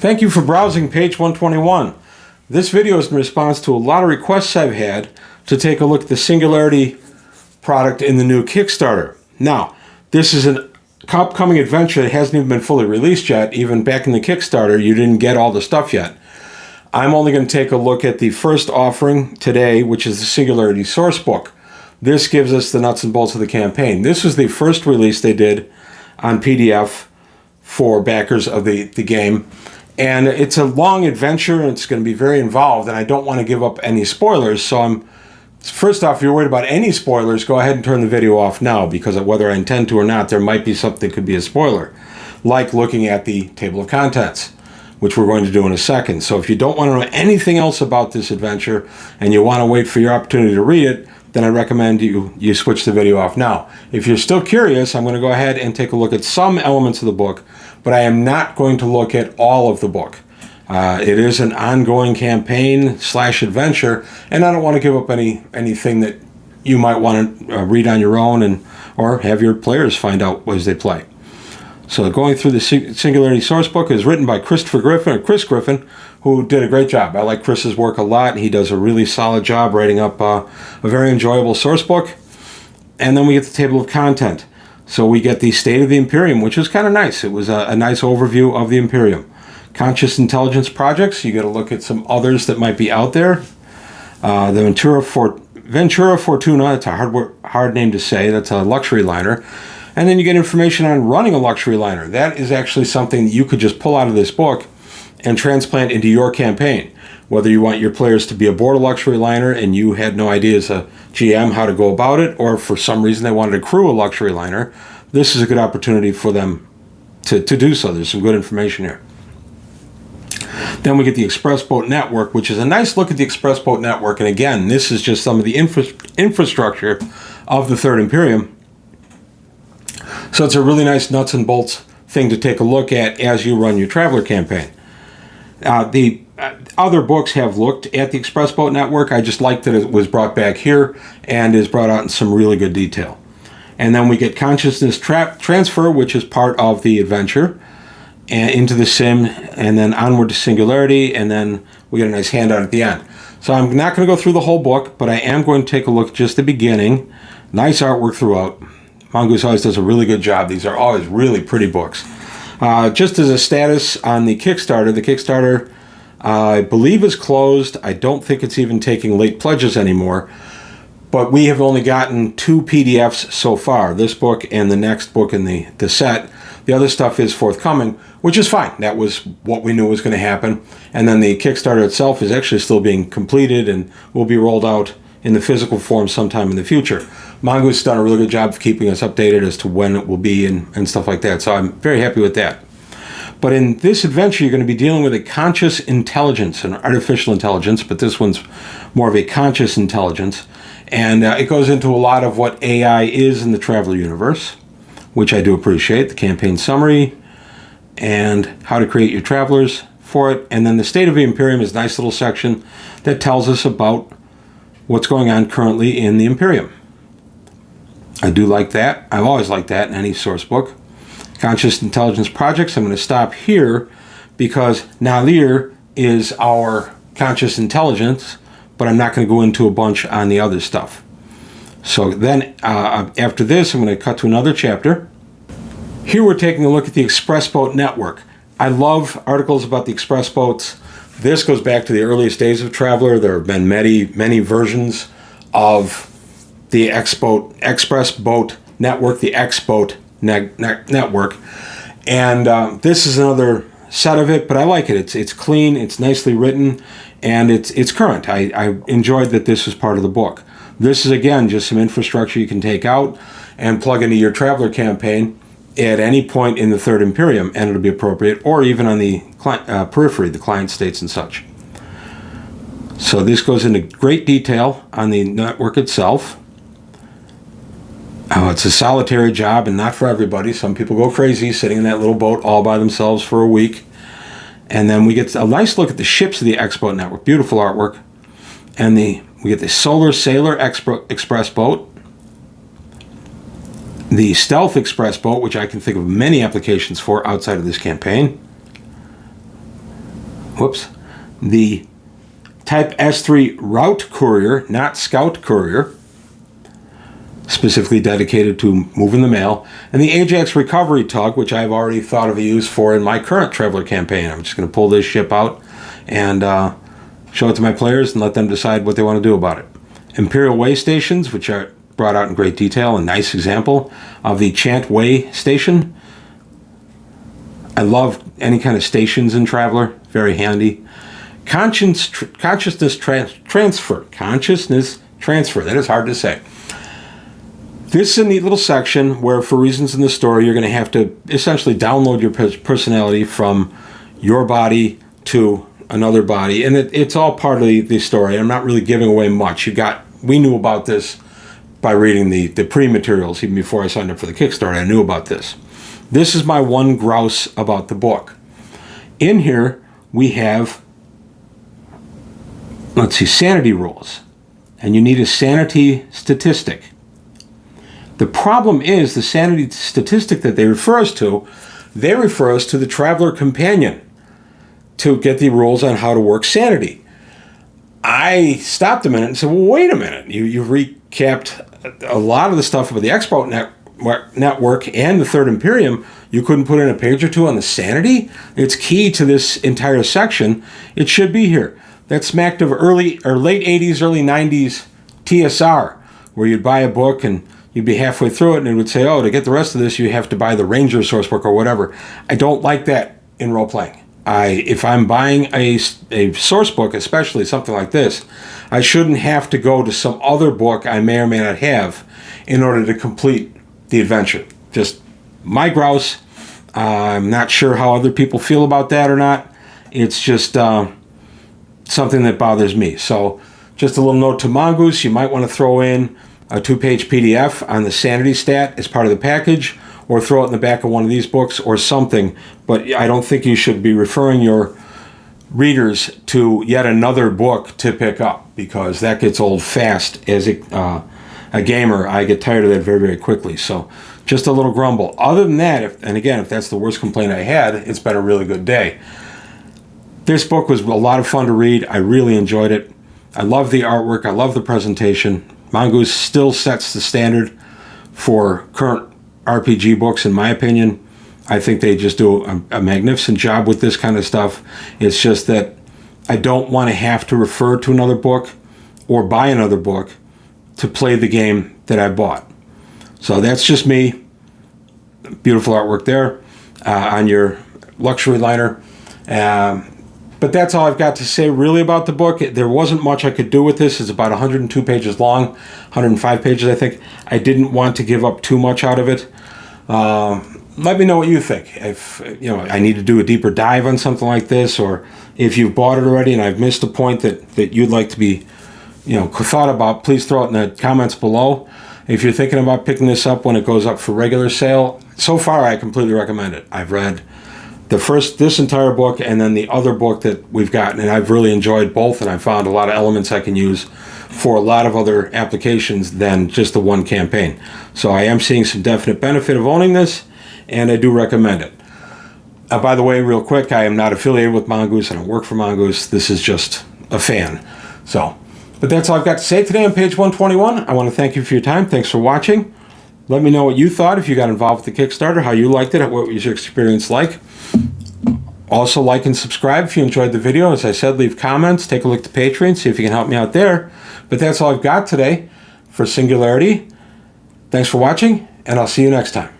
Thank you for browsing page 121. This video is in response to a lot of requests I've had to take a look at the Singularity product in the new Kickstarter. Now, this is an upcoming adventure that hasn't even been fully released yet. Even back in the Kickstarter, you didn't get all the stuff yet. I'm only going to take a look at the first offering today, which is the Singularity Sourcebook. This gives us the nuts and bolts of the campaign. This was the first release they did on PDF for backers of the game. And it's a long adventure, and it's going to be very involved, and I don't want to give up any spoilers. So first off, if you're worried about any spoilers, go ahead and turn the video off now, because whether I intend to or not, there might be something that could be a spoiler, like looking at the table of contents, which we're going to do in a second. So if you don't want to know anything else about this adventure and you want to wait for your opportunity to read it, then I recommend you switch the video off now. If you're still curious, I'm going to go ahead and take a look at some elements of the book, but I am not going to look at all of the book. It is an ongoing campaign / adventure, and I don't want to give up anything that you might want to read on your own or have your players find out as they play. So going through the Singularity Sourcebook is written by Chris Griffin, who did a great job. I like Chris's work a lot. He does a really solid job writing up a very enjoyable sourcebook. And then we get the table of content. So we get the State of the Imperium, which was kind of nice. It was a nice overview of the Imperium. Conscious Intelligence Projects, you get a look at some others that might be out there. The Ventura Fortuna, it's a hard name to say. That's a luxury liner. And then you get information on running a luxury liner. That is actually something that you could just pull out of this book and transplant into your campaign. Whether you want your players to be aboard a luxury liner and you had no idea as a GM how to go about it, or for some reason they wanted to crew a luxury liner, this is a good opportunity for them to do so. There's some good information here. Then we get the Express Boat Network, which is a nice look at the Express Boat Network. And again, this is just some of the infrastructure of the Third Imperium. So it's a really nice nuts and bolts thing to take a look at as you run your Traveler campaign. The other books have looked at the Express Boat Network. I just like that it was brought back here and is brought out in some really good detail. And then we get Consciousness Transfer, which is part of the adventure, and into the sim, and then onward to Singularity, and then we get a nice handout at the end. So I'm not going to go through the whole book, but I am going to take a look at just the beginning. Nice artwork throughout. Mongoose always does a really good job. These are always really pretty books. Just as a status on the Kickstarter, I believe is closed. I don't think it's even taking late pledges anymore. But we have only gotten 2 PDFs so far, this book and the next book in the set. The other stuff is forthcoming, which is fine. That was what we knew was going to happen. And then the Kickstarter itself is actually still being completed and will be rolled out in the physical form sometime in the future. Mongoose has done a really good job of keeping us updated as to when it will be and stuff like that. So I'm very happy with that. But in this adventure, you're going to be dealing with a conscious intelligence, an artificial intelligence, but this one's more of a conscious intelligence. And it goes into a lot of what AI is in the Traveler universe, which I do appreciate. The campaign summary and how to create your Travelers for it. And then the State of the Imperium is a nice little section that tells us about what's going on currently in the Imperium. I do like that. I've always liked that in any source book. Conscious Intelligence Projects, I'm going to stop here because Nalir is our conscious intelligence, but I'm not going to go into a bunch on the other stuff. So then after this, I'm going to cut to another chapter. Here we're taking a look at the Express Boat Network. I love articles about the Express Boats. This goes back to the earliest days of Traveler. There have been many versions of the Express Boat Network, the X-Boat Network. And this is another set of it, but I like it. It's clean, it's nicely written, and it's current. I enjoyed that this was part of the book. This is, again, just some infrastructure you can take out and plug into your Traveler campaign at any point in the Third Imperium, and it'll be appropriate, or even on the periphery, the client states and such. So this goes into great detail on the network itself. It's a solitary job and not for everybody. Some people go crazy sitting in that little boat all by themselves for a week. And then we get a nice look at the ships of the X-Boat Network. Beautiful artwork. And we get the Solar Sailor Express Boat. The Stealth Express Boat, which I can think of many applications for outside of this campaign. the Type S3 Route Courier, not Scout Courier, specifically dedicated to moving the mail, and the Ajax Recovery Tug, which I've already thought of a use for in my current Traveler campaign. I'm just going to pull this ship out and show it to my players and let them decide what they want to do about it. Imperial Way Stations, which are brought out in great detail, a nice example of the Chant Way Station. I love any kind of stations in Traveler, very handy. Consciousness transfer, that is hard to say. This is a neat little section where, for reasons in the story, you're going to have to essentially download your personality from your body to another body, and it's all part of the story. I'm not really giving away much. We knew about this by reading the pre-materials. Even before I signed up for the Kickstarter, I knew about this. This is my one grouse about the book. In here, we have, let's see, sanity rules, and you need a sanity statistic. The problem is the sanity statistic that they refer us to the Traveler Companion to get the rules on how to work sanity. I stopped a minute and said, well, wait a minute. You've recapped a lot of the stuff about the Expo Network and the Third Imperium. You couldn't put in a page or two on the sanity? It's key to this entire section. It should be here. That smacked of late 80s, early 90s TSR, where you'd buy a book and you'd be halfway through it and it would say, oh, to get the rest of this, you have to buy the Ranger Sourcebook or whatever. I don't like that in role-playing. If I'm buying a source book, especially something like this, I shouldn't have to go to some other book I may or may not have in order to complete the adventure. Just my grouse. I'm not sure how other people feel about that or not. It's just something that bothers me. So just a little note to Mongoose, you might want to throw in a 2-page PDF on the sanity stat as part of the package, or throw it in the back of one of these books or something. But I don't think you should be referring your readers to yet another book to pick up, because that gets old fast. As a gamer, I get tired of that very, very quickly. So just a little grumble. Other than that, if that's the worst complaint I had, it's been a really good day. This book was a lot of fun to read. I really enjoyed it. I love the artwork. I love the presentation. Mongoose still sets the standard for current RPG books, in my opinion. I think they just do a magnificent job with this kind of stuff. It's just that I don't want to have to refer to another book or buy another book to play the game that I bought. So that's just me. Beautiful artwork there on your luxury liner. But that's all I've got to say really about the book. There wasn't much I could do with this. It's about 102 pages long, 105 pages, I think. I didn't want to give up too much out of it. Let me know what you think. If I need to do a deeper dive on something like this, or if you've bought it already and I've missed a point that you'd like to be thought about, please throw it in the comments below. If you're thinking about picking this up when it goes up for regular sale, so far I completely recommend it. I've read this entire book and then the other book that we've gotten, and I've really enjoyed both, and I found a lot of elements I can use for a lot of other applications than just the one campaign. So I am seeing some definite benefit of owning this, and I do recommend it. By the way, real quick, I am not affiliated with Mongoose. I don't work for Mongoose. This is just a fan. But that's all I've got to say today on page 121. I want to thank you for your time. Thanks for watching. Let me know what you thought if you got involved with the Kickstarter, how you liked it, what was your experience like. Also, like and subscribe if you enjoyed the video. As I said, leave comments, take a look at the Patreon, see if you can help me out there. But that's all I've got today for Singularity. Thanks for watching, and I'll see you next time.